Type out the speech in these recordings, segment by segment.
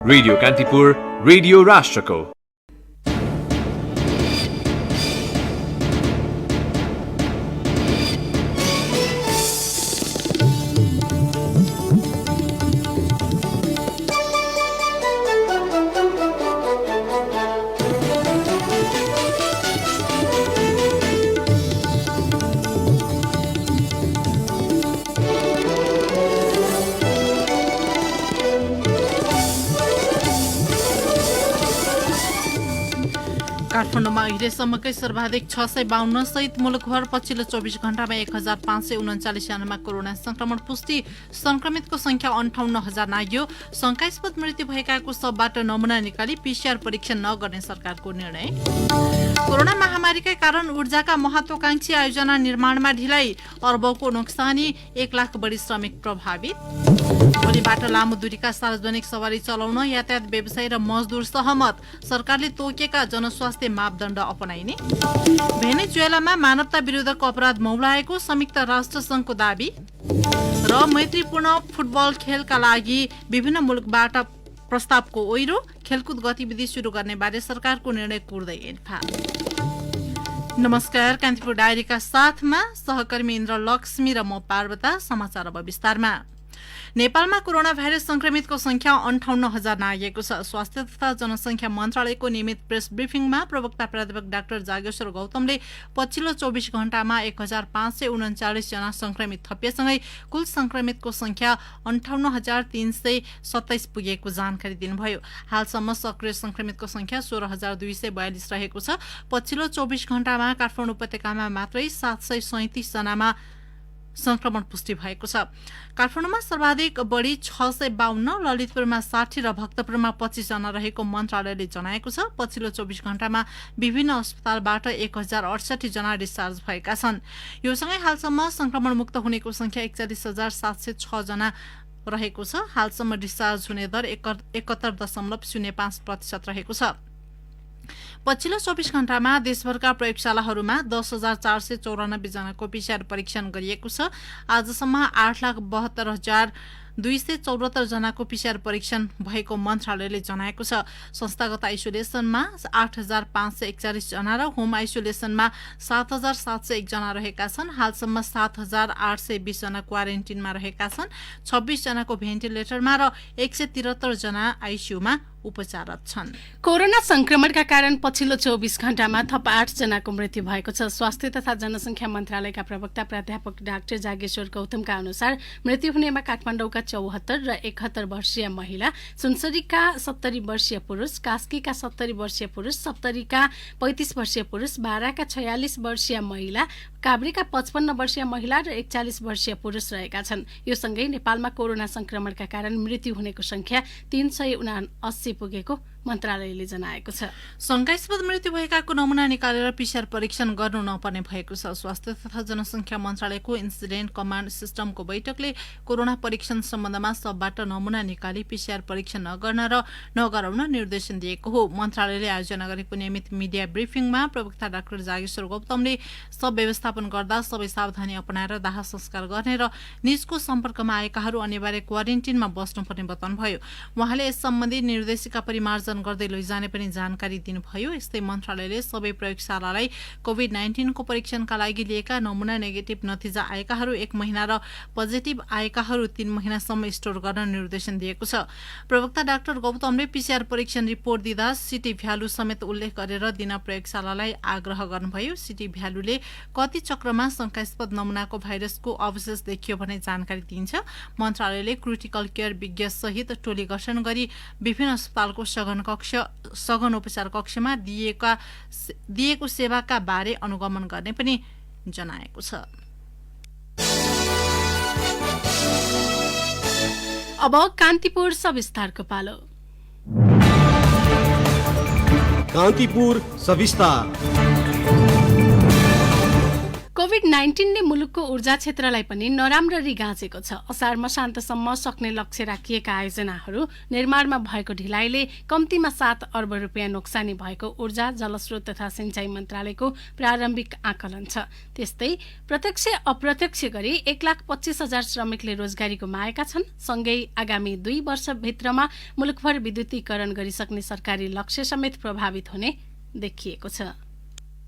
Radio Kantipur radio राष्ट्रको काठमाडौँमा अहिलेसम्मकै सर्वाधिक 652 सहित मुलुकभर पछिल्लो 24 घण्टामा 1539 जनामा कोरोना संक्रमण पुष्टि। संक्रमितको संख्या 58,000 नाग्यो। शंकास्पद मृत्यु भएकाको सबबाट नमुना निकाली पीसीआर परीक्षण नगर्ने सरकारको निर्णय। कोरोना महामारीकै कारण ऊर्जाका महत्वाकांक्षी आयोजना निर्माणमा ढिलाइ, अर्बौंको नोक्सानी, 1 लाख बढी श्रमिक प्रभावित। भोलिबाट लामो दूरीका सार्वजनिक सवारी चलाउन यातायात व्यवसायी र मजदुर सहमत, सरकारले तोकेका जनस्वास्थ्य मापदण्ड अपनाइने। भेनेजुएलामा मानवता विरुद्धको अपराध मौलाएको संयुक्त राष्ट्र संघको दावी। र मैत्रीपूर्ण फुटबल खेलका लागि विभिन्न मुलुकबाट प्रस्तावको ओइरो, खेलकुद गतिविधि शुरू गर्ने बारे सरकारको निर्णय कुर्दै इन्फा। नमस्कार, कान्तिपुर डायरीका साथमा सहकर्मी इन्द्र लक्ष्मी र म पार्वता। समाचार अब विस्तारमा। नेपालमा कोरोना भाइरस संक्रमितको संख्या 58,000 नागेको छ। स्वास्थ्य तथा जनसंख्या मन्त्रालयको नियमित प्रेस ब्रिफिङमा प्रवक्ता प्राध्यापक डाक्टर जागेश्वर गौतमले पछिल्लो 24 घण्टामा 1539 जना संक्रमित थपिएसँगै कुल संक्रमितको संख्या 58,327 पुगेको जानकारी दिनुभयो। हालसम्म सक्रिय संक्रमितको संख्या 16,242 रहेको छ। पछिल्लो 24 घण्टामा काठमाडौँ उपत्यकामा मात्रै 737 जनामा संक्रमण पुष्टि भएको छ। काठमाडौँमा सर्वाधिक बढी 652, ललितपुरमा 60 र भक्तपुरमा 25 जना रहेको मन्त्रालयले जनाएको छ। पछिल्लो 24 घण्टामा विभिन्न अस्पतालबाट 1068 जना डिस्चार्ज भएका छन्। यो सँगै हालसम्म संक्रमण मुक्त हुनेको संख्या 41,706 जना रहेको छ। हालसम्म डिस्चार्ज हुने दर 71.05% रहेको छ। पछिल्लो 24 घण्टामा देशभरका प्रयोगशालाहरूमा 10,494 जनाको पीसीआर परीक्षण गरिएको छ। आजसम्म 8,72,274 जनाको पीसीआर परीक्षण भएको मन्त्रालयले जनाएको छ। संस्थागत आइसोलेसनमा 8,541 जना र होम आइसोलेसनमा 7,701 जना रहेका छन्। हालसम्म 7,820 जना क्वारेन्टिनमा रहेका छन्। 26 जनाको भेन्टिलेटरमा र 173 जना आइसियूमा उपचाररत छन्। कोरोना संक्रमणका कारण पछिल्लो 24 घण्टामा थप 8 जनाको मृत्यु भएको छ। स्वास्थ्य तथा जनसंख्या मन्त्रालयका प्रवक्ता प्राध्यापक डाक्टर जागेश्वर गौतमका अनुसार मृत्यु हुनेमा काठमाडौँका 74 र 71 वर्षीय महिला, सुनसरीका 70 वर्षीय पुरुष, कास्कीका 70 वर्षीय पुरुष, सप्तरीका 35 वर्षीय पुरुष, बाराका 46 वर्षीय महिला, काभ्रेका 55 वर्षीय महिला र 41 वर्षीय पुरुष रहेका छन्। यो सँगै नेपालमा कोरोना संक्रमणका कारण मृत्यु हुनेको संख्या 379 पुगेको मन्त्रालयले जनाएको छ। शंकास्पद मृत्यु भएकाको नमुना निकालेर पीसीआर परीक्षण गर्नु नपर्ने भएको छ। स्वास्थ्य तथा जनसंख्या मन्त्रालयको इन्सिडेन्ट कमान्ड सिस्टमको बैठकले कोरोना परीक्षण सम्बन्धमा सबबाट नमुना निकाली पीसीआर परीक्षण नगर्न र नगराउन निर्देशन दिएको हो। मन्त्रालयले आयोजना गरेको नियमित मिडिया ब्रिफिङमा प्रवक्ता डाक्टर जागेश्वर गौतमले सब व्यवस्थापन गर्दा सबै सावधानी अपनाएर दाह संस्कार गर्ने र निजको सम्पर्कमा आएकाहरू अनिवार्य क्वारेन्टिनमा बस्नुपर्ने बताउनुभयो। उहाँले यस सम्बन्धी निर्देशिका परिमार्जन गर्दै लैजाने पनि जानकारी दिनुभयो। यस्तै मन्त्रालयले सबै प्रयोगशालालाई कोभिड-19 को परीक्षणका लागि लिएका नमुना नेगेटिभ नतिजा आएकाहरू 1 महिना र पोजिटिभ आएकाहरू 3 महिनासम्म स्टोर गर्न निर्देशन दिएको छ। प्रवक्ता डाक्टर गौतमले पीसीआर परीक्षण रिपोर्ट दिँदा सिटी भ्यालु समेत उल्लेख गरेर दिन प्रयोगशालालाई आग्रह गर्नुभयो। सिटी भ्यालुले कति चक्रमा शंकास्पद नमुनाको भाइरसको अवशेष देखियो भन्ने जानकारी दिन्छ। मन्त्रालयले क्रिटिकल केयर विज्ञ सहित टोली गठन गरी विभिन्न अस्पतालको सघन उपचार कक्षमा दिएको सेवाका बारे अनुगमन गर्ने पनि जनाएको छ। अब कान्तिपुर सविस्तारको पालो। कान्तिपुर सविस्तार। कोभिड-19ले मुलुकको ऊर्जा क्षेत्रलाई पनि नराम्ररी गाँचेको छ। असार मसान्तसम्म सक्ने लक्ष्य राखिएका आयोजनाहरू निर्माणमा भएको ढिलाइले कम्तीमा 7 अर्ब रुपियाँ नोक्सानी भएको ऊर्जा जलस्रोत तथा सिंचाई मन्त्रालयको प्रारम्भिक आकलन छ। त्यस्तै प्रत्यक्ष अप्रत्यक्ष गरी 1,25,000 श्रमिकले रोजगारी गुमाएका छन्। सँगै आगामी 2 वर्षभित्रमा मुलुकभर विद्युतीकरण गरिसक्ने सरकारी लक्ष्य समेत प्रभावित हुने देखिएको छ।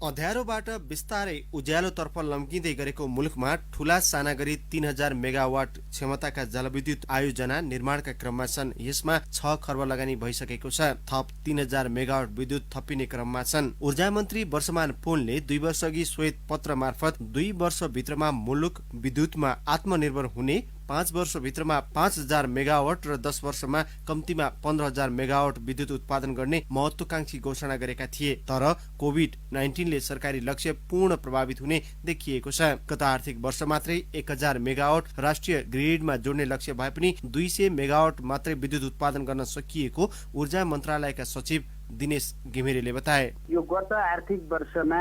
अँध्यारोबाट बिस्तारै उज्यालोतर्फ लम्किँदै गरेको मुलुकमा ठूला साना गरी 3000 मेगावाट क्षमताका जलविद्युत आयोजना निर्माणका क्रममा छन्। यसमा 6 खर्ब लगानी भइसकेको छ। थप 3000 मेगावाट विद्युत थपिने क्रममा छन्। ऊर्जा मन्त्री वर्षमान पुनले 2 वर्षअघि श्वेत पत्र मार्फत 2 वर्षभित्रमा मुलुक विद्युतमा आत्मनिर्भर हुने, 5 वर्षभित्रमा 5000 मेगावाट र 10 वर्षमा कम्तीमा 15000 मेगावाट विद्युत उत्पादन गर्ने महत्वाकांक्षी घोषणा गरेका थिए। तर कोभिड-19ले सरकारी लक्ष्य पूर्ण प्रभावित हुने देखिएको छ। गत आर्थिक वर्ष मात्रै 1000 मेगावाट राष्ट्रिय ग्रिडमा जोड्ने लक्ष्य भए पनि 200 मेगावाट मात्रै विद्युत उत्पादन गर्न सकिएको ऊर्जा मन्त्रालयका सचिव दिनेश घिमिरेले बताए। यो गत आर्थिक वर्षमा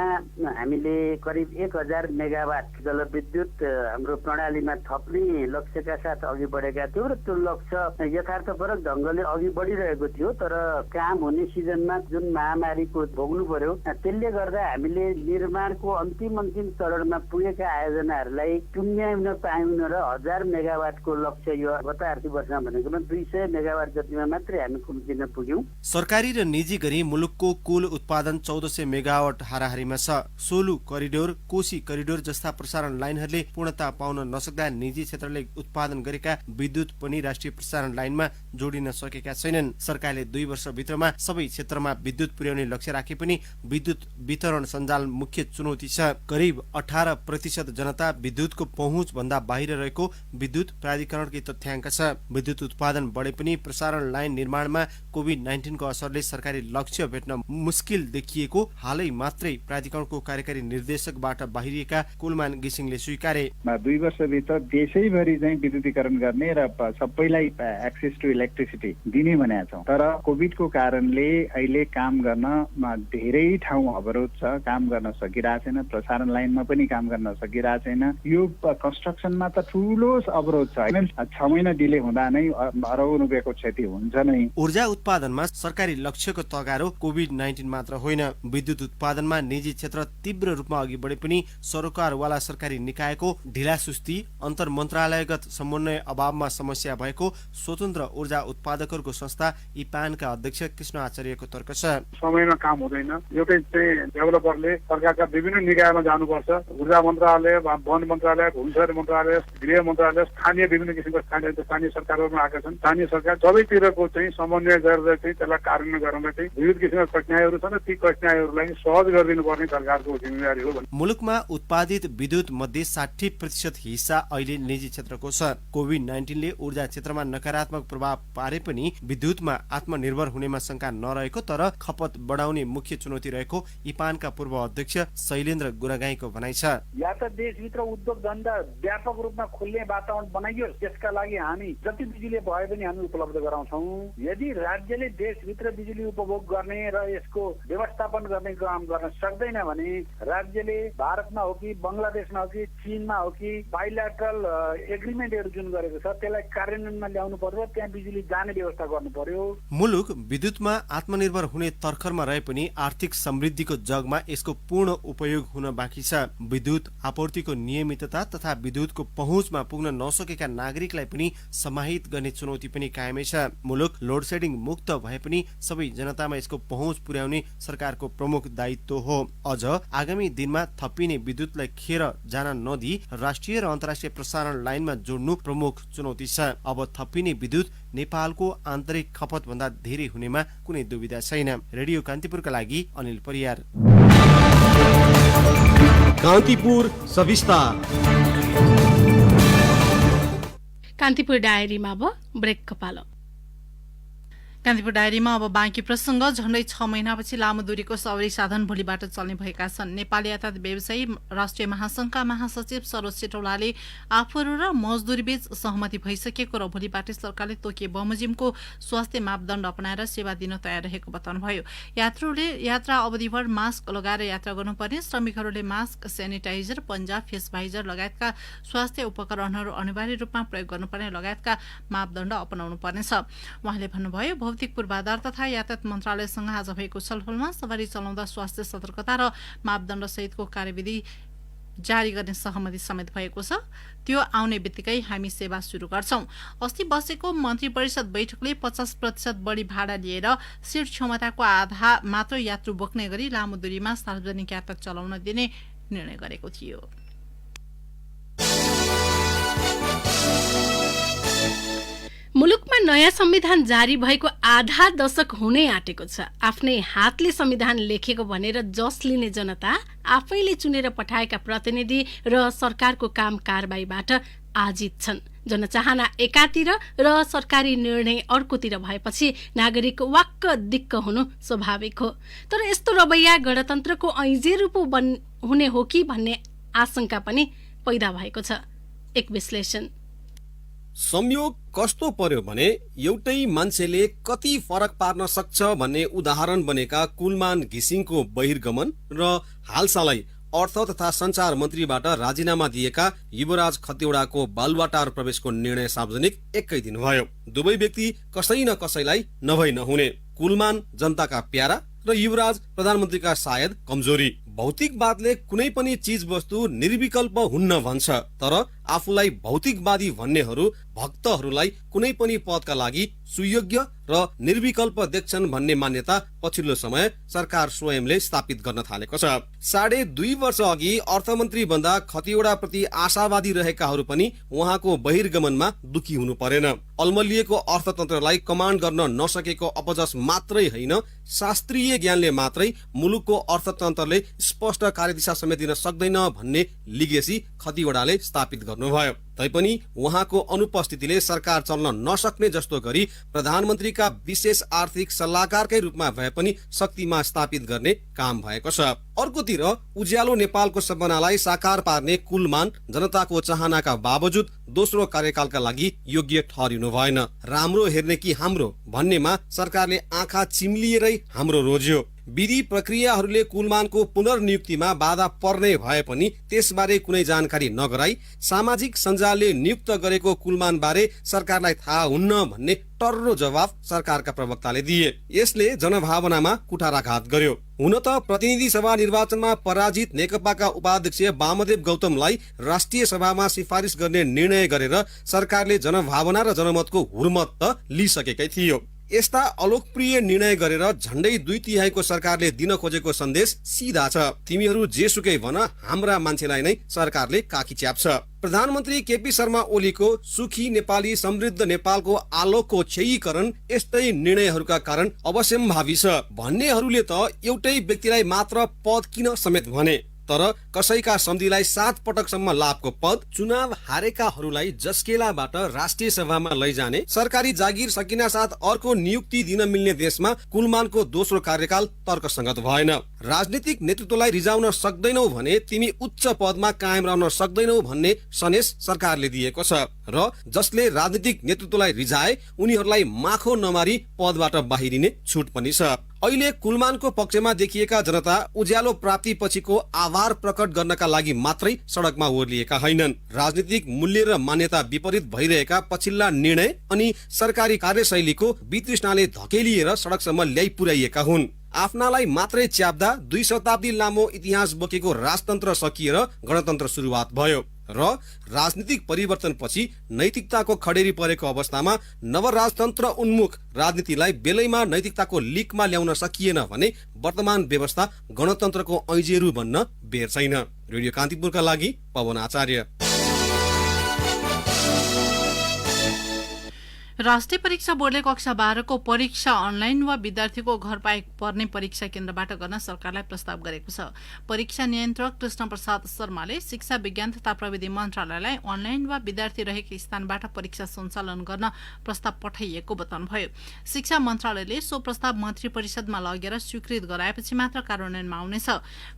हामीले करिब 1000 मेगावाट जलविद्युत हाम्रो प्रणालीमा थप्ने लक्ष्यका साथ अघि बढेका थियौँ र त्यो लक्ष्य यथार्थपरक ढङ्गले अघि बढिरहेको थियो। तर काम हुने सिजनमा जुन महामारीको भोग्नु पर्यो, त्यसले गर्दा हामीले निर्माणको अन्तिम चरणमा पुगेका आयोजनाहरूलाई टुङ्ग्याउन पाएनौँ र 1000 मेगावाटको लक्ष्य यो गत आर्थिक वर्षमा भनेकोमा 200 मेगावाट जतिमा मात्रै हामी कुम्चिन पुग्यौँ। सरकारी र निजी गरी मुलुकको कुल उत्पादन 1400 मेगावाट हाराहारीमा छ। सोलु करिडोर, कोशी करिडोर जस्ता प्रसारण लाइनहरूले पूर्णता पाउन नसक्दा निजी क्षेत्रले उत्पादन गरेका विद्युत पनि राष्ट्रिय प्रसारण लाइनमा जोडिन सकेका छैनन्। सरकारले 2 वर्षभित्रमा सबै क्षेत्रमा विद्युत पुर्याउने लक्ष्य राखे पनि विद्युत वितरण सञ्जाल मुख्य चुनौती छ। करिब 18% जनता विद्युतको पहुँच भन्दा बाहिर रहेको विद्युत प्राधिकरणकै तथ्याङ्क छ। विद्युत उत्पादन बढे पनि प्रसारण लाइन निर्माणमा कोभिड-19 को असरले सरकारी लक्ष्य भेट्न मुस्किल देखिएको हालै मात्रै प्राधिकरणको कार्यकारी निर्देशकबाट बाहिरिएका कुलमान घिसिङले स्वीकारे। 2 वर्षभित्र देशैभरि चाहिँ विद्युतीकरण गर्ने र सबैलाई एक्सेस टु इलेक्ट्रिसिटी दिने भनेका छौँ। तर कोभिडको कारणले अहिले काम गर्न धेरै ठाउँ अवरोध छ, काम गर्न सकिरहेको छैन। प्रसारण लाइनमा पनि काम गर्न सकिरहेको छैन। यो कन्स्ट्रक्सनमा त ठुलो अवरोध छ। 6 महिना डिले हुँदा नै अरबौं रुपियाँको क्षति हुन्छ नै। ऊर्जा उत्पादनमा सरकारी लक्ष्यको तगारो कोभिड-19 मात्र होइन। विद्युत उत्पादनमा निजी क्षेत्र तीव्र रूपमा अघि बढे पनि सरोकारवाला सरकारी निकायको ढिलासुस्ती, अन्तर मन्त्रालयगत समन्वय अभावमा समस्या भएको स्वतन्त्र ऊर्जा उत्पादकहरूको संस्था इपानका अध्यक्ष कृष्ण आचार्यको तर्क छ। समयमा काम हुँदैन। एउटै चाहिँ डेभलपरले सरकारका विभिन्न निकायमा जानुपर्छ। ऊर्जा मन्त्रालय, वन मन्त्रालय, भूमि शहरी मन्त्रालय, गृह मन्त्रालय, स्थानीय विभिन्न किसिमका स्थानीय सरकारहरूमा आएका छन्। स्थानीय सरकार सबैतिरको चाहिँ समन्वय गरेर चाहिँ त्यसलाई कार्यान्वयन गर्न चाहिँ विविध किसिमका कठिनाइहरू छन्। ती कठिनाइहरूलाई सहज गरिदिनु पर्ने सरकारको जिम्मेवारी हो। मुलुकमा उत्पादित विद्युत मध्ये 60% हिस्सा अहिले निजी क्षेत्रको छ। कोभिड-19ले ऊर्जा क्षेत्रमा नकारात्मक प्रभाव पारे पनि विद्युतमा आत्मनिर्भर हुनेमा शंका नरहेको, तर खपत बढाउने मुख्य चुनौती रहेको इपानका पूर्व अध्यक्ष शैलेन्द्र गुरागाईको भनाइ छ। या त देशभित्र उद्योग धन्दा व्यापक रूपमा खुल्ने वातावरण बनाइयोस्, त्यसका लागि हामी जति बिजुली भए पनि हामी उपलब्ध गराउँछौँ। यदि राज्यले देशभित्र बिजुली उपभोग गर्ने र यसको व्यवस्थापन गर्ने काम गर्न सक्दैन भने राज्यले भारतमा हो कि बंगलादेशमा हो कि चीनमा हो कि बाइल्याटरल एग्रिमेन्टहरू जुन गरेको छ त्यसलाई कार्यान्वयनमा ल्याउनु पर्यो। त्यहाँ बिजुली जाने व्यवस्था गर्नु पर्यो। मुलुक विद्युतमा आत्मनिर्भर हुने तर्खरमा रहे पनि आर्थिक समृद्धिको जगमा यसको पूर्ण उपयोग हुन बाँकी छ। विद्युत आपूर्तिको नियमितता तथा विद्युतको पहुँचमा पुग्न नसकेका नागरिकलाई पनि समाहित गर्ने चुनौती पनि कायमै छ। मुलुक लोड सेडिङ मुक्त भए पनि सबै जनतामा यसको पहुँच पुर्याउने सरकारको प्रमुख दायित्व हो। अझ आगामी दिनमा थपिने विद्युतलाई खेर जान नदिई राष्ट्रिय र अन्तर्राष्ट्रिय प्रसारण लाइनमा जोड्नु प्रमुख चुनौती छ। अब थपिने विद्युत नेपालको आन्तरिक खपत भन्दा धेरै हुनेमा कुनै दुविधा छैन। रेडियो कान्तिपुरका लागि अनिल परियार। कान्तिपुर सविस्तार। कान्तिपुर डायरीमा अब ब्रेकको पालो। कान्तिपुर डायरीमा अब बाँकी प्रसङ्ग। झण्डै 6 महिनापछि लामो दूरीको सवारी साधन भोलिबाट चल्ने भएका छन्। नेपाली यातायात व्यवसायी राष्ट्रिय महासंघका महासचिव सरोज सेटौलाले आफूहरू र मजदुरीबीच सहमति भइसकेको र भोलिबाट सरकारले तोकिए बमोजिमको स्वास्थ्य मापदण्ड अपनाएर सेवा दिन तयार रहेको बताउनुभयो। यात्रुले यात्रा अवधिभर मास्क लगाएर यात्रा गर्नुपर्ने, श्रमिकहरूले मास्क, सेनिटाइजर, पन्जा, फेस भाइजर लगायतका स्वास्थ्य उपकरणहरू अनिवार्य रूपमा प्रयोग गर्नुपर्ने लगायतका मापदण्ड अपनाउनु पर्नेछ। उहाँले भन्नुभयो, भौतिक पूर्वाधार तथा यातायात मन्त्रालयसँग आज भएको छलफलमा सवारी चलाउँदा स्वास्थ्य सतर्कता र मापदण्ड सहितको कार्यविधि जारी गर्ने सहमति समेत भएको छ। त्यो आउने बित्तिकै हामी सेवा सुरु गर्छौं। अस्ति बसेको मन्त्री परिषद बैठकले 50% बढी भाडा लिएर सीट क्षमताको आधा मात्र यात्रु बोक्ने गरी लामो दूरीमा सार्वजनिक यातायात चलाउन दिने निर्णय गरेको थियो। मुलुकमा नयाँ संविधान जारी भएको आधा दशक हुनै आँटेको छ। आफ्नै हातले संविधान लेखेको भनेर जस लिने जनता आफैले चुनेर पठाएका प्रतिनिधि र सरकारको काम कारबाहीबाट आजित छन्। जनचाहना एकातिर र सरकारी निर्णय अर्कोतिर भएपछि नागरिक वाक्क दिक्क हुनु स्वाभाविक हो। तर यस्तो रवैया गणतन्त्रको ऐजेर पो हुने हो कि भन्ने आशंका पनि पैदा भएको छ। एक विश्लेषण। संयोग कस्तो पर्यो भने एउटै मान्छेले कति फरक पार्न सक्छ भन्ने उदाहरण बनेका कुलमान घिसिङको बहिर्गमन र हालसालै अर्थ तथा संचार मन्त्रीबाट राजीनामा दिएका युवराज खतिवड़ाको बालुवाटार प्रवेशको निर्णय सार्वजनिक एकै दिन भयो। दुवै व्यक्ति कसै न कसैलाई नभई नहुने। कुलमान जनताका प्यारा र युवराज प्रधानमन्त्रीका सायद कमजोरी। भौतिकवादले कुनै पनि चीज वस्तु निर्विकल्प हुन्न भन्छ, तर आफूलाई भौतिकवादी भन्नेहरू भक्तहरूलाई कुनै पनि पदका लागि सुयोग्य र निर्विकल्प देख्छन् भन्ने मान्यता पछिल्लो समय सरकार स्वयंले स्थापित गर्न थालेको छ। 2.5 वर्ष अघि अर्थमन्त्री बन्दा खतिवड़ा प्रति आशावादी रहेकाहरू पनि उहाँको बहिर्गमनमा दुखी हुनु परेन। अल्मलिएको अर्थतन्त्रलाई कमान्ड गर्न नसकेको अपजस मात्रै होइन, शास्त्रीय ज्ञानले मात्रै मुलुकको अर्थतन्त्रले स्पष्ट कार्यदिशा समेत दिन सक्दैन भन्ने लिगेसी खतिवड़ाले स्थापित गर्नुभयो। तैपनि उहाँको अनुपस्थितिले सरकार चल्न नसक्ने जस्तो गरी प्रधानमन्त्रीका विशेष आर्थिक सल्लाहकारकै रूपमा भए पनि शक्तिमा स्थापित गर्ने काम भएको छ। अर्कोतिर उज्यालो नेपालको सपनालाई साकार पार्ने कुलमान जनताको चाहनाका बावजुद दोस्रो कार्यकालका लागि योग्य ठहरिनु भएन। राम्रो हेर्ने कि हाम्रो भन्नेमा सरकारले आँखा चिम्लिएरै हाम्रो रोज्यो। विधि प्रक्रियाहरूले कुलमानको पुनर्नियुक्तिमा बाधा पर्ने भए पनि त्यसबारे कुनै जानकारी नगराई सामाजिक सञ्जालले नियुक्त गरेको कुलमान बारे सरकारलाई थाहा हुन्न भन्ने टर्रो जवाफ सरकारका प्रवक्ताले दिए। यसले जनभावनामा कुठाराघात गर्यो। हुन त प्रतिनिधि सभा निर्वाचनमा पराजित नेकपाका उपाध्यक्ष वामदेव गौतमलाई राष्ट्रिय सभामा सिफारिस गर्ने निर्णय गरेर सरकारले जनभावना र जनमतको हुर्मत त लिइसकेकै थियो। यस्ता अलोकप्रिय निर्णय गरेर झण्डै 2/3 सरकारले दिन खोजेको सन्देश सिधा छ, तिमीहरू जेसुकै भन, हाम्रा मान्छेलाई नै सरकारले काखी च्याप्छ। प्रधानमन्त्री केपी शर्मा ओलीको सुखी नेपाली समृद्ध नेपालको आलोकको क्षयीकरण यस्तै निर्णयहरूका कारण अवश्यम्भावी छ भन्नेहरूले त एउटै व्यक्तिलाई मात्र पद किन समेत भने, तर कसैका सम्धिलाई 7 पटकसम्म लाभको पद, चुनाव हारेकाहरूलाई जस्केलाबाट राष्ट्रिय सभामा लैजाने, सरकारी जागिर सकिना साथ अर्को नियुक्ति दिन मिल्ने देशमा कुलमानको दोस्रो कार्यकाल तर्कसंगत भएन। राजनीतिक नेतृत्वलाई रिजाउन सक्दैनौ भने तिमी उच्च पदमा कायम रहन सक्दैनौ भन्ने सन्देश सरकारले दिएको छ र जसले राजनीतिक नेतृत्वलाई रिजाए उनीहरूलाई माखो नमारी पदबाट बाहिरिने छुट पनि छ। अहिले कुलमानको पक्षमा देखिएका जनता उज्यालो प्राप्ति पछिको आभार प्रकट गर्नका लागि मात्रै सडकमा ओर्लिएका होइनन्। राजनीतिक मूल्य र मान्यता विपरीत भइरहेका पछिल्ला निर्णय अनि सरकारी कार्यशैलीको वितृष्णाले धकेलिएर सडकसम्म ल्याइ पुर्याइएका हुन्। आफ्नालाई मात्रै च्याप्दा 2 शताब्दी लामो इतिहास बोकेको राजतन्त्र सकिएर गणतन्त्र सुरुवात भयो र राजनीतिक परिवर्तन पछि नैतिकताको खडेरी परेको अवस्थामा नवराजतन्त्र उन्मुख राजनीतिलाई बेलैमा नैतिकताको लिकमा ल्याउन सकिएन भने वर्तमान व्यवस्था गणतन्त्रको ऐजेरू बन्न बेर छैन। रेडियो कान्तिपुरका लागि पवन आचार्य। राष्ट्रिय परीक्षा बोर्डले कक्षा 12 को परीक्षा अनलाइन वा विद्यार्थीको घर पर्ने परीक्षा केन्द्रबाट गर्न सरकारलाई प्रस्ताव गरेको छ। परीक्षा नियन्त्रक कृष्ण प्रसाद शर्माले शिक्षा विज्ञान तथा प्रविधि मन्त्रालयलाई अनलाइन वा विद्यार्थी रहेको स्थानबाट परीक्षा सञ्चालन गर्न प्रस्ताव पठाइएको बताउनुभयो। शिक्षा मन्त्रालयले सो प्रस्ताव मन्त्री परिषदमा लगेर स्वीकृत गराएपछि मात्र कार्यान्वयनमा आउनेछ।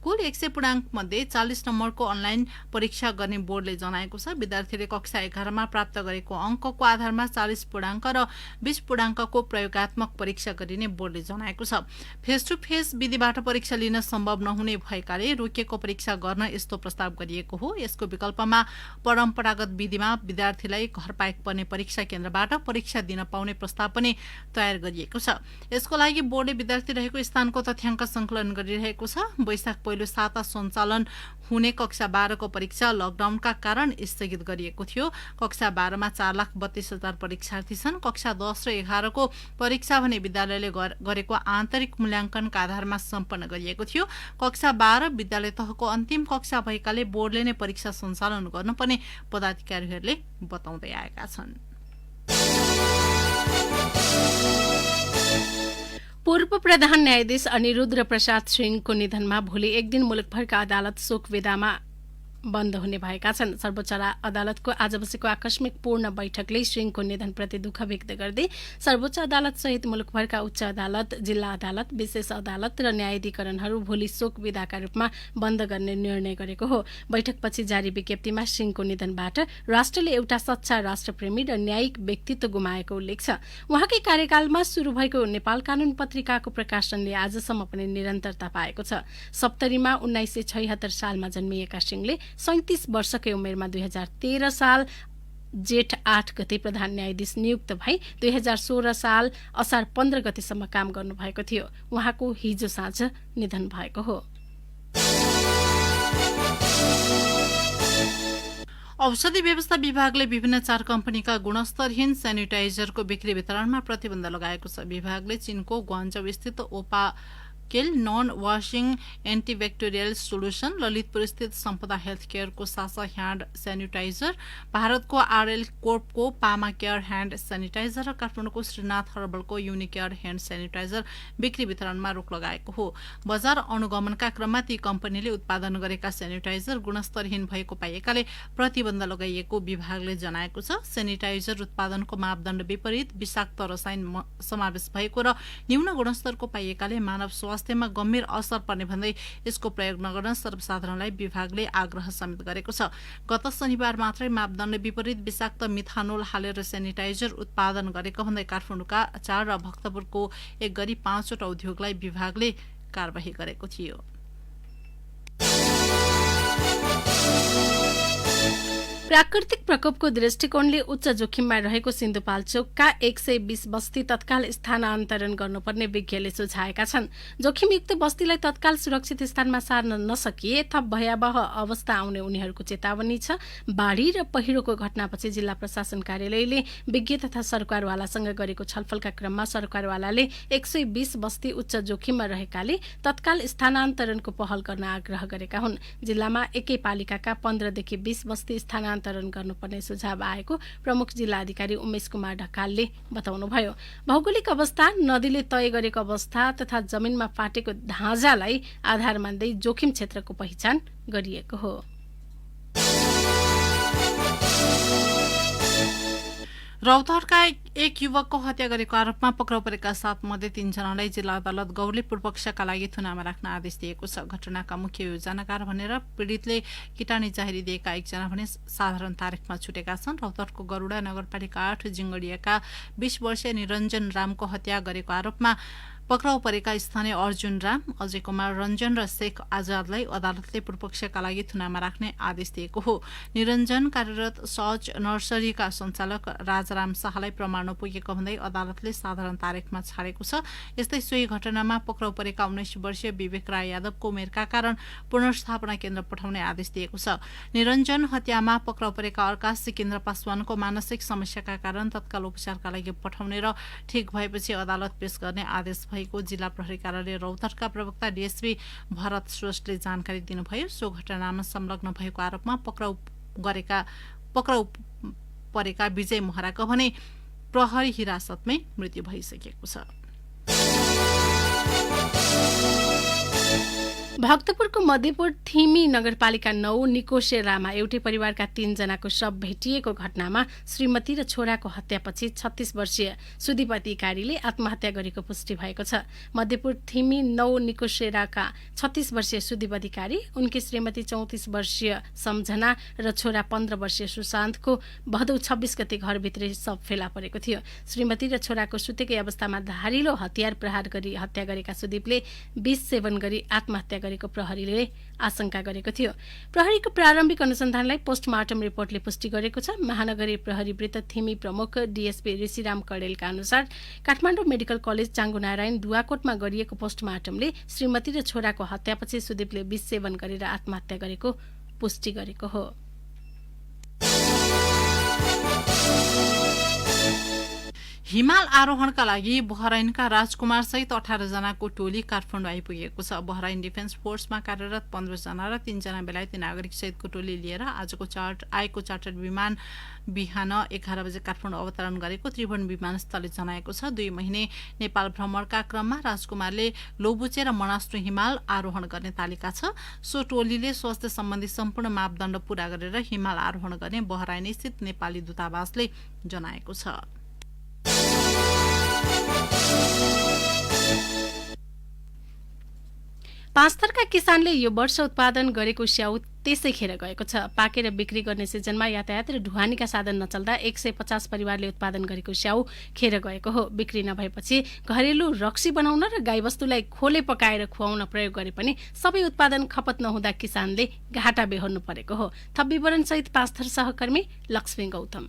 कुल 100 पूर्णाङ्क मध्ये 40 नम्बरको अनलाइन परीक्षा गर्ने बोर्डले जनाएको छ। विद्यार्थीले कक्षा 11 मा प्राप्त गरेको अङ्कको आधारमा 40 पूर्णाङ्क र 20 पूर्णाङ्कको प्रयोगात्मक परीक्षा गरिने बोर्डले जनाएको छ। फेस टु फेस विधिबाट परीक्षा लिन सम्भव नहुने भएकाले रोकिएको परीक्षा गर्न यस्तो प्रस्ताव गरिएको हो। यसको विकल्पमा परम्परागत विधिमा विद्यार्थीलाई घर पर्ने परीक्षा केन्द्रबाट परीक्षा दिन पाउने प्रस्ताव पनि तयार गरिएको छ। यसको लागि बोर्डले विद्यार्थी रहेको स्थानको तथ्याङ्क संकलन गरिरहेको छ। वैशाख पहिलो साता सञ्चालन हुने कक्षा 12 को परीक्षा लकडाउनका कारण स्थगित गरिएको थियो। कक्षा 12 मा 4,32,000 परीक्षार्थी छन्। कक्षा 10 र 11 को परीक्षा भने विद्यालयले गरेको आन्तरिक मूल्याङ्कनका आधारमा सम्पन्न गरिएको थियो। कक्षा 12 विद्यालय तहको अन्तिम कक्षा भएकाले बोर्डले नै परीक्षा सञ्चालन गर्नुपर्ने पदाधिकारीहरूले बताउँदै आएका छन्। पूर्व प्रधान न्यायाधीश अनिरुद्ध प्रसाद सिंहको निधनमा भोलि एक दिन मुलुकभरका अदालत शोक वेदामा बन्द हुने भएका छन्। सर्वोच्च अदालतको आज बसेको आकस्मिक पूर्ण बैठकले सिंहको निधनप्रति दुःख व्यक्त गर्दै सर्वोच्च अदालत सहित मुलुकभरका उच्च अदालत, जिल्ला अदालत, विशेष अदालत र न्यायाधिकरणहरू भोलि शोक विदाका रूपमा बन्द गर्ने निर्णय गरेको हो। बैठकपछि जारी विज्ञप्तिमा सिंहको निधनबाट राष्ट्रले एउटा सच्चा राष्ट्रप्रेमी र न्यायिक व्यक्तित्व गुमाएको उल्लेख छ। उहाँकै कार्यकालमा शुरू भएको नेपाल कानून पत्रिकाको प्रकाशनले आजसम्म पनि निरन्तरता पाएको छ। सप्तरीमा 1976 सालमा जन्मिएका सिंहले 37 वर्षकै उमेरमा 2013 साल जेठ 8 गते प्रधान न्यायाधीश नियुक्त भई 2016 साल असार 15 गतेसम्म काम गर्नुभएको थियो। उहाँको हिजो साँझ निधन भएको हो। औषधि व्यवस्था विभागले विभिन्न 4 कम्पनीका गुणस्तरहीन सेनिटाइजरको बिक्री वितरणमा प्रतिबन्ध लगाएको छ। विभागले चीनको ग्वान्जौ स्थित ओपा non washing antibacterial solution, Lalitpur स्थित सम्पदा हेल्थ केयरको सासा ह्यान्ड सेनिटाइजर, भारतको आरएल कोर्पको पामा केयर ह्यान्ड सेनिटाइजर र काठमाडौँको श्रीनाथ हर्बलको युनिकेयर ह्यान्ड सेनिटाइजर बिक्री वितरणमा रोक लगाएको हो। बजार अनुगमनका क्रममा ती कम्पनीले उत्पादन गरेका सेनिटाइजर गुणस्तरहीन भएको पाइएकाले प्रतिबन्ध लगाइएको विभागले जनाएको छ। सेनिटाइजर उत्पादनको मापदण्ड विपरीत विषाक्त रसायन समावेश भएको र न्यून गुणस्तरको पाइएकाले मानव स्वास्थ्यमा गम्भीर असर पर्ने भन्दै यसको प्रयोग नगर्न सर्वसाधारणलाई विभागले आग्रह समेत गरेको छ। गत शनिबार मात्रै मापदण्ड विपरीत विषाक्त मिथानोल हालेर सेनिटाइजर उत्पादन गरेको भन्दै काठमाडौँका 4 र भक्तपुरको 1 गरी 5 वटा उद्योगलाई विभागले कारबाही गरेको थियो। प्राकृतिक प्रकोपको दृष्टिकोणले उच्च जोखिममा रहेको सिन्धुपाल्चोकका 120 बस्ती तत्काल स्थानान्तरण गर्नुपर्ने विज्ञले सुझाएका छन्। जोखिमयुक्त बस्तीलाई तत्काल सुरक्षित स्थानमा सार्न नसकिए थप भयावह अवस्था आउने उनीहरूको चेतावनी छ। बाढी र पहिरोको घटनापछि जिल्ला प्रशासन कार्यालयले विज्ञ तथा सरकारवालासँग गरेको छलफलका क्रममा सरकारवालाले 120 बस्ती उच्च जोखिममा रहेकाले तत्काल स्थानान्तरणको पहल गर्न आग्रह गरेका हुन्। जिल्लामा एकै पालिकाका 15 देखि 20 बस्ती स्थानान्तरण गर्नुपर्ने सुझाव आएको प्रमुख जिल्ला अधिकारी उमेश कुमार ढकालले बताउनुभयो। भौगोलिक अवस्था, नदीले तय गरेको अवस्था तथा जमिनमा फाटेको ढाँचालाई आधार मान्दै जोखिम क्षेत्रको पहिचान गरिएको हो। रौतहटका एक युवकको हत्या गरेको आरोपमा पक्राउ परेका 7 मध्ये 3 जनालाई जिल्ला अदालत गौरले पूर्वपक्षका लागि थुनामा राख्न आदेश दिएको छ। घटनाका मुख्य योजनाकार भनेर पीडितले किटानी जाहेरी दिएका 1 जना भने साधारण तारिखमा छुटेका छन्। रौतहटको गरुडा नगरपालिका 8 जिंगडियाका 20 वर्षीय निरञ्जन रामको हत्या गरेको आरोपमा पक्राउ परेका स्थानीय अर्जुन राम, अजय कुमार रञ्जन र शेख आजादलाई अदालतले पूर्वपक्षका लागि थुनामा राख्ने आदेश दिएको हो। निरञ्जन कार्यरत सहज नर्सरीका सञ्चालक राजाराम शाहलाई प्रमाण नपुगेको भन्दै अदालतले साधारण तारिखमा छाडेको छ। यस्तै सोही घटनामा पक्राउ परेका 19 वर्षीय विवेक राय यादवको उमेरका कारण पुनर्स्थापना केन्द्र पठाउने आदेश दिएको छ। निरञ्जन हत्यामा पक्राउ परेका अर्का सिकेन्द्र पासवानको मानसिक समस्याका कारण तत्काल उपचारका लागि पठाउने र ठिक भएपछि अदालत पेश गर्ने आदेश भएको जिल्ला प्रहरी कार्यालय रौतहटका प्रवक्ता डीएसपी भरत श्रेष्ठले जानकारी दिनुभयो। सो घटनामा संलग्न भएको आरोपमा पक्राउ परेका विजय महराको भने प्रहरी हिरासतमै मृत्यु भइसकेको छ। भक्तपुरको मध्यपुर थिमी नगरपालिका 9 निकोसेरामा एउटै परिवारका 3 जनाको शव भेटिएको घटनामा श्रीमती र छोराको हत्यापछि 36 वर्षीय सुदीप अधिकारीले आत्महत्या गरेको पुष्टि भएको छ। मध्यपुर थिमी 9 निकोसेराका 36 वर्षीय सुदीप अधिकारी, उनकी श्रीमती 34 वर्षीय सम्झना र छोरा 15 वर्षीय सुशान्तको भदौ 26 गते घरभित्रै शव फेला परेको थियो। श्रीमती र छोराको सुतेकै अवस्थामा धारिलो हतियार प्रहार गरी हत्या गरेका सुदीपले विष सेवन गरी आत्महत्या गरेको प्रहरीले आशंका गरेको थियो। प्रहरीको प्रारम्भिक अनुसन्धानलाई पोस्टमार्टम रिपोर्टले पुष्टि गरेको छ। महानगरी प्रहरी वृत्त थिमी प्रमुख डीएसपी ऋषिराम कडेलका अनुसार काठमाडौँ मेडिकल कलेज चाङ्गुनारायण दुवाकोटमा गरिएको पोस्टमार्टमले श्रीमती र छोराको हत्यापछि सुदीपले विष सेवन गरेर आत्महत्या गरेको पुष्टि गरेको हो। हिमाल आरोहणका लागि बहराइनका राजकुमार सहित 18 जनाको टोली काठमाडौँ आइपुगेको छ। बहराइन डिफेन्स फोर्समा कार्यरत 15 जना र 3 जना बेलायती नागरिक सहितको टोली लिएर आएको चार्टर्ड विमान बिहान 11 बजे काठमाडौँ अवतरण गरेको त्रिभुवन विमानस्थलले जनाएको छ। 2 महिने नेपाल भ्रमणका क्रममा राजकुमारले लोबुचे र मनास्ट्रो हिमाल आरोहण गर्ने तालिका छ। सो टोलीले स्वास्थ्य सम्बन्धी सम्पूर्ण मापदण्ड पूरा गरेर हिमाल आरोहण गर्ने बहराइन स्थित नेपाली दूतावासले जनाएको छ। पाँचथरका किसानले यो वर्ष उत्पादन गरेको स्याउ त्यसैखेर गएको छ। पाकेर बिक्री गर्ने सिजनमा यातायात र ढुवानीका साधन नचल्दा 150 परिवारले उत्पादन गरेको स्याउ खेर गएको हो। बिक्री नभएपछि घरेलु रक्सी बनाउन र गाईवस्तुलाई खोले पकाएर खुवाउन प्रयोग गरे पनि सबै उत्पादन खपत नहुँदा किसानले घाटा बेहोर्नु परेको हो। थप विवरणसहित पाँचथर सहकर्मी लक्ष्मी गौतम।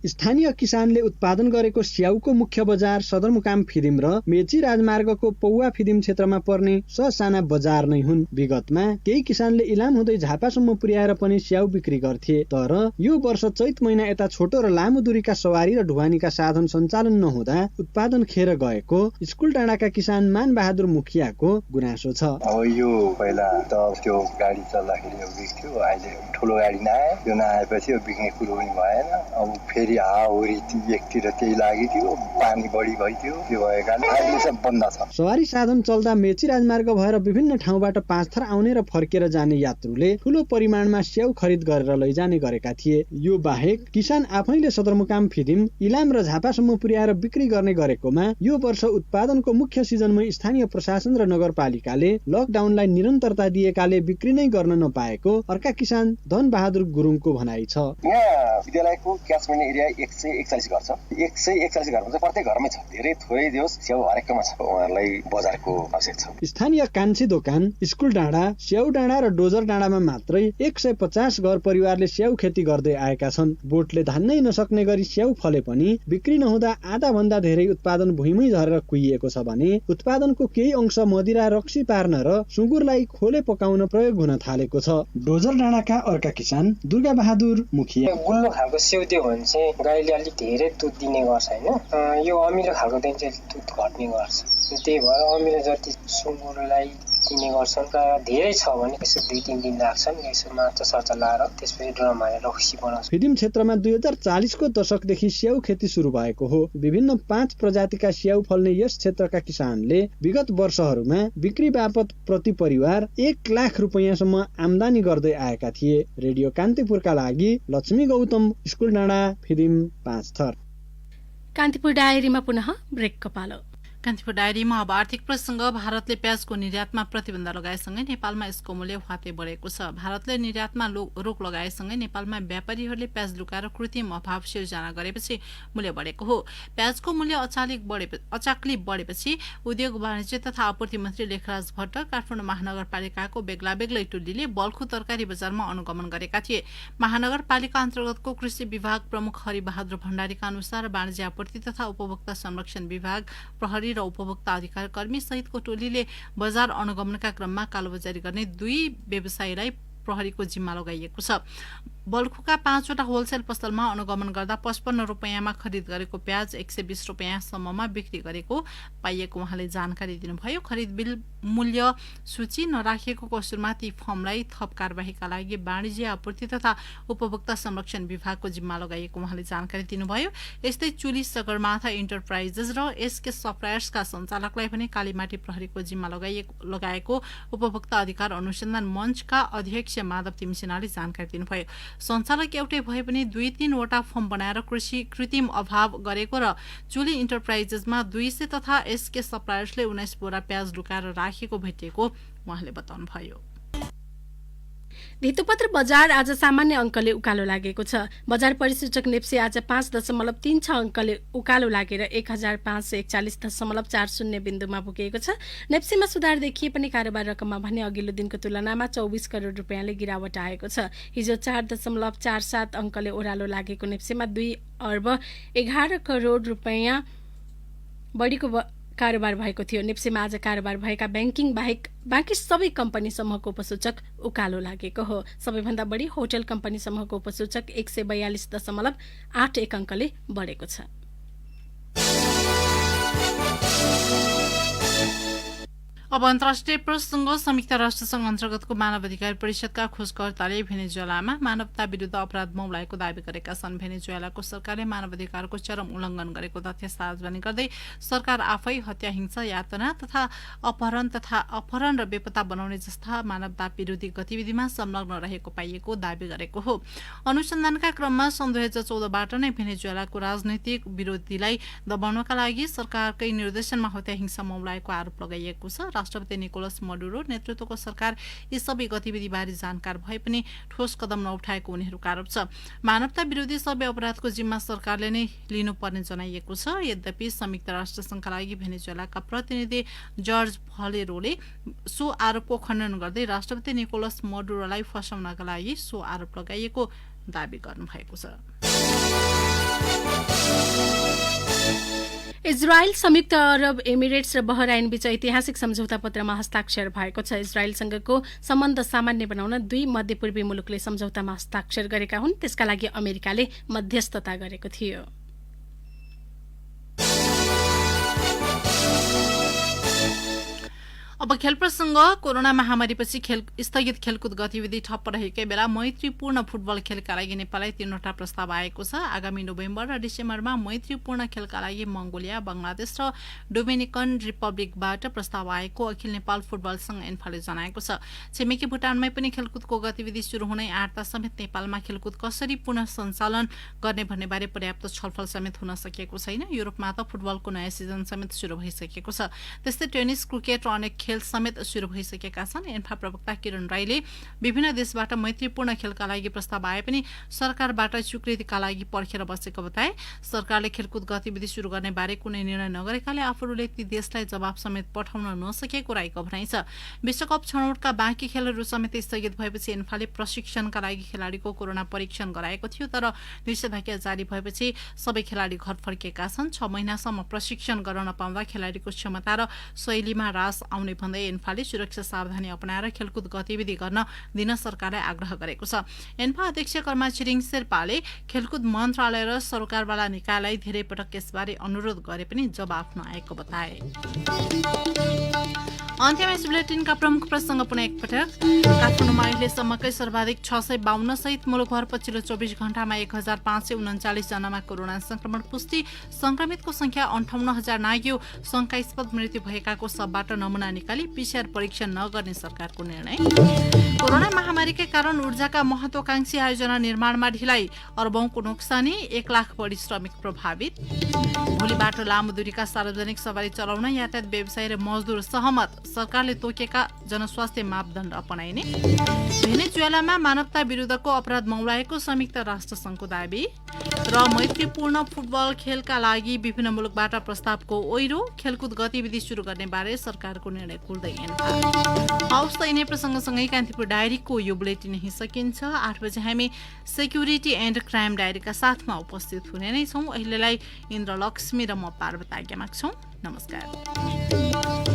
स्थानीय किसानले उत्पादन गरेको स्याउको मुख्य बजार सदरमुकाम फिदिम र मेची राजमार्गको पौवा फिदिम क्षेत्रमा पर्ने ससाना बजार नै हुन्। विगतमा केही किसानले इलाम हुँदै झापासम्म पुर्याएर पनि स्याउ बिक्री गर्थे, तर यो वर्ष चैत महिना यता छोटो र लामो दूरीका सवारी र ढुवानीका साधन सञ्चालन नहुँदा उत्पादन खेर गएको स्कुल डाँडाका किसान मान बहादुर मुखियाको गुनासो छ। अब यो पहिला त त्यो गाडी चल्दाखेरि बिक्थ्यो, अहिले ठुलो गाडी नआए, यो नआएपछि बिक्ने कुरो पनि भएन। अब फेरि हाउरी एकतिर त्यही लाग्यो, पानी बढी भइदियो, त्यो भएका अहिले चाहिँ बन्द छ। सवारी साधन चल्दा मेची राजमार्ग भएर विभिन्न ठाउँबाट पाँचथर आउने र फर्केर जाने यात्रुले ठूलो परिमाणमा स्याउ खरिद गरेर लैजाने गरेका थिए। यो बाहेक किसान आफैले सदरमुकाम फिदिम, इलाम र झापासम्म पुर्याएर बिक्री गर्ने गरेकोमा यो वर्ष उत्पादनको मुख्य सिजनमै स्थानीय प्रशासन र नगरपालिकाले लकडाउनलाई निरन्तरता दिएकाले बिक्री नै गर्न नपाएको अर्का किसान धन बहादुर गुरुङको भनाइ छ। यहाँ विद्यालयको क्याचमेन्ट एरिया 141 घर छ। 141 घरमा चाहिँ प्रत्येक घरमै छ, धेरै थोरै दियोस् स्याउ हरेकमा छ। उहाँहरूलाई बजारको आवश्यक छ। स्थानीय कान्छी दोकान, स्कुल डाँडा, स्याउ डाँडा र डोजर डाँडामा मात्रै 150 घर परिवारले स्याउ खेती गर्दै आएका छन्। बोटले धान्नै नसक्ने गरी स्याउ फले पनि बिक्री नहुँदा आधा भन्दा धेरै उत्पादन भुइँमै झरेर कुहिएको छ भने उत्पादनको केही अंश मदिरा रक्सी पार्न र सुँगुरलाई खोले पकाउन प्रयोग हुन थालेको छ। डोजर डाँडाका अर्का किसान दुर्गा बहादुर मुखिया, गुल्लो खालको स्याउ दियो भने चाहिँ गाईले अलिक धेरै दुध दिने गर्छ होइन। यो अमिलो खालको दिन चाहिँ दुध घट्ने गर्छ। त्यही भएर अमिलो जति सुँगुरलाई दिने गर्छन् र धेरै छ भने यसो 2-3 दिन लाग्छन्। यसो माछा सर्चा लाएर त्यसपछि ड्रम हालेर रक्सी बनाउँछ। फिदिम क्षेत्रमा 2040 को दशकदेखि स्याउ खेती सुरु भएको हो। विभिन्न 5 प्रजातिका स्याउ फल्ने यस क्षेत्रका किसानले विगत वर्षहरूमा बिक्री बापत प्रति परिवार 1 लाख रुपैयाँसम्म आमदानी गर्दै आएका थिए। रेडियो कान्तिपुरका लागि लक्ष्मी गौतम, स्कुल डाँडा, फिदिम, पाँचथर। कान्तिपुर डायरीमा पुनः ब्रेकको पालो। कान्तिपुर डायरीमा अब आर्थिक प्रसंग। भारतले प्याजको निर्यातमा प्रतिबन्ध लगाएसँगै नेपालमा यसको मूल्य ह्वाते बढेको छ। भारतले निर्यातमा रोक लगाएसँगै नेपालमा व्यापारीहरूले प्याज लुकाएर कृत्रिम अभाव सिर्जना गरेपछि मूल्य बढेको हो। प्याजको मूल्य अचाक्ली बढेपछि उद्योग वाणिज्य तथा आपूर्ति मन्त्री लेखराज भट्ट काठमाडौँ महानगरपालिकाको बेग्ला बेग्लै टोलीले बल्खु तरकारी बजारमा अनुगमन गरेका थिए। महानगरपालिका अन्तर्गतको कृषि विभाग प्रमुख हरिबहादुर भण्डारीका अनुसार वाणिज्य आपूर्ति तथा उपभोक्ता संरक्षण विभाग, प्रहरी र उपभोक्ता अधिकार कर्मी सहितको टोलीले बजार अनुगमनका क्रममा कालोबजारी गर्ने 2 व्यवसायीलाई प्रहरीको जिम्मा लगाइएको छ। बल्खुका 5वटा होलसेल पसलमा अनुगमन गर्दा 55 रुपैयाँमा खरिद गरेको प्याज 120 रुपैयाँसम्ममा बिक्री गरेको पाइएको उहाँले जानकारी दिनुभयो। खरिद बिल मूल्य सूची नराखिएको कसुरमा ती फर्मलाई थप कारबाहीका लागि वाणिज्य आपूर्ति तथा उपभोक्ता संरक्षण विभागको जिम्मा लगाइएको उहाँले जानकारी दिनुभयो। यस्तै चुली सगरमाथा इन्टरप्राइजेस र एसके सप्लायर्सका सञ्चालकलाई पनि कालीमाटी प्रहरीको जिम्मा लगाएको उपभोक्ता अधिकार अनुसन्धान मञ्चका अध्यक्ष माधव तिमसिनाले जानकारी दिनुभयो। सञ्चालक एउटै भए पनि 2-3 फर्म बनाएर कृत्रिम अभाव गरेको र चुली इन्टरप्राइजेसमा 200 तथा एसके सप्लायर्सले 19 बोरा प्याज लुकाएर राखेको भेटिएको उहाँले बताउनुभयो। धितोपत्र बजार आज सामान्य अङ्कले उकालो लागेको छ। बजार परिसूचक नेप्सी आज 5.36 अङ्कले उकालो लागेर 1541.40 बिन्दुमा पुगेको छ। नेप्सीमा सुधार देखिए पनि कारोबार रकममा भने अघिल्लो दिनको तुलनामा 24 करोड रुपियाँले गिरावट आएको छ। हिजो 4.47 अङ्कले ओह्रालो लागेको नेप्सीमा 2 अर्ब 11 करोड रुपियाँ बढीको कारोबार भएको थियो। नेप्सीमा आज कारोबार भएका ब्याङ्किङ बाहेक बाँकी सबै कम्पनी समूहको उपसूचक उकालो लागेको हो। सबैभन्दा बढी होटल कम्पनी समूहको उपसूचक 142.81 अङ्कले बढेको छ। अब अन्तर्राष्ट्रिय प्रसङ्ग। संयुक्त राष्ट्रसङ्घ अन्तर्गतको मानवाधिकार परिषदका खोजकर्ताले भेनेजुएलामा मानवता विरुद्ध अपराध मौलाएको दावी गरेका छन्। भेनेजुएलाको सरकारले मानवाधिकारको चरम उल्लङ्घन गरेको तथ्य सार्वजनिक गर्दै सरकार आफै हत्या, हिंसा, यातना तथा अपहरण र बेपत्ता बनाउने जस्ता मानवता विरोधी गतिविधिमा संलग्न रहेको पाइएको दावी गरेको हो। अनुसन्धानका क्रममा सन् 2014बाट नै भेनेजुएलाको राजनैतिक विरोधीलाई दबाउनका लागि सरकारकै निर्देशनमा हत्या, हिंसा मौलाएको आरोप लगाइएको छ। राष्ट्रपति निकोलस मडुरो नेतृत्वको सरकार यी सबै गतिविधिबारे जानकार भए पनि ठोस कदम नउठाएको उनीहरूको आरोप छ। मानवता विरोधी सबै अपराधको जिम्मा सरकारले नै लिनुपर्ने जनाइएको छ। यद्यपि संयुक्त राष्ट्रसङ्घका लागि भेनेजुएलाका प्रतिनिधि जर्ज भलेरोले सो आरोपको खण्डन गर्दै राष्ट्रपति निकोलस मडुरोलाई फसाउनका लागि सो आरोप लगाइएको दावी गर्नुभएको छ। इजरायल, संयुक्त अरब एमिरेट्स र बहराइन बीच ऐतिहासिक सम्झौता पत्रमा हस्ताक्षर भएको छ। इजरायलसँगको सम्बन्ध सामान्य बनाउन 2 मध्यपूर्वी मुलुकले सम्झौतामा हस्ताक्षर गरेका हुन्। त्यसका लागि अमेरिकाले मध्यस्थता गरेको थियो। अब खेल प्रसङ्ग। कोरोना महामारीपछि स्थगित खेलकुद गतिविधि ठप्प रहेकै बेला मैत्रीपूर्ण फुटबल खेलका लागि नेपाललाई 3वटा प्रस्ताव आएको छ। आगामी नोभेम्बर र डिसेम्बरमा मैत्रीपूर्ण खेलका लागि मंगोलिया, बंगलादेश र डोमिनिकन रिपब्लिकबाट प्रस्ताव आएको अखिल नेपाल फुटबल संघ एन्फाले जनाएको छ। छिमेकी भुटानमै पनि खेलकुदको गतिविधि सुरु हुने आँट्दा समेत नेपालमा खेलकुद कसरी पुनः सञ्चालन गर्ने भन्ने बारे पर्याप्त छलफल समेत हुन सकेको छैन। युरोपमा त फुटबलको नयाँ सिजन समेत सुरु भइसकेको छ। त्यस्तै टेनिस, क्रिकेट र अनेक खेल समेत सुरु भइसकेका छन्। एन्फा प्रवक्ता किरण राईले विभिन्न देशबाट मैत्रीपूर्ण खेलका लागि प्रस्ताव आए पनि सरकारबाट स्वीकृतिका लागि पर्खेर बसेको बताए। सरकारले खेलकुद गतिविधि सुरु गर्ने बारे कुनै निर्णय नगरेकाले आफूले ती देशलाई जवाब समेत पठाउन नसकेको राईको भनाइ छ। विश्वकप छनौटका बाँकी खेलहरू समेत स्थगित भएपछि एन्फाले प्रशिक्षणका लागि खेलाडीको कोरोना परीक्षण गराएको थियो, तर निषेधाज्ञा जारी भएपछि सबै खेलाडी घर फर्किएका छन्। 6 महिनासम्म प्रशिक्षण गर्न नपाउँदा खेलाडीको क्षमता र शैलीमा ह्रास आउने भन्दै एन्फाले सुरक्षा सावधानी अपनाएर खेलकुद गतिविधि गर्न दिन सरकारलाई आग्रह गरेको छ। एन्फा अध्यक्ष कर्मा छिरिङ शेर्पाले खेलकुद मन्त्रालय र सरकारवाला निकायलाई धेरै पटक यसबारे अनुरोध गरे पनि जवाफ नआएको बताए। अन्त्यमा बुलेटिनका प्रमुख प्रसङ्ग पुनः एकपटक। काठमाडौँमा अहिलेसम्मकै सर्वाधिक 652 सहित मुलुकभर पछिल्लो 24 घण्टामा 1539 जनामा कोरोना संक्रमण पुष्टि। संक्रमितको संख्या 58,000 नाग्यो। शंकास्पद मृत्यु भएकाको सबबाट नमुना निकाली पीसीआर परीक्षण नगर्ने सरकारको निर्णय। कोरोना महामारीकै कारण ऊर्जाका महत्वाकांक्षी आयोजना निर्माणमा ढिलाइ, अरबौंको नोक्सानी, 1 लाख बढी श्रमिक प्रभावित। भोलिबाट लामो दूरीका सार्वजनिक सवारी चलाउन यातायात व्यवसायी र मजदुर सहमत। सरकारले तोकेका जनस्वास्थ्य मापदण्ड अपनाइने। भेनेजुएलामा मानवता विरुद्धको अपराध मौलाएको संयुक्त राष्ट्रसङ्घको दावी। र मैत्रीपूर्ण फुटबल खेलका लागि विभिन्न मुलुकबाट प्रस्तावको ओइरो। खेलकुद गतिविधि सुरु गर्ने बारे सरकारको निर्णय खुल्दै हवस् त यिनै प्रसङ्गसँगै कान्तिपुर डायरीको यो बुलेटिन यही सकिन्छ। 8 बजे हामी सेक्युरिटी एन्ड क्राइम डायरीका साथमा उपस्थित हुने नै छौँ। अहिलेलाई इन्द्र लक्ष्मी र म पार्वती आज्ञा माग्छौँ। नमस्कार।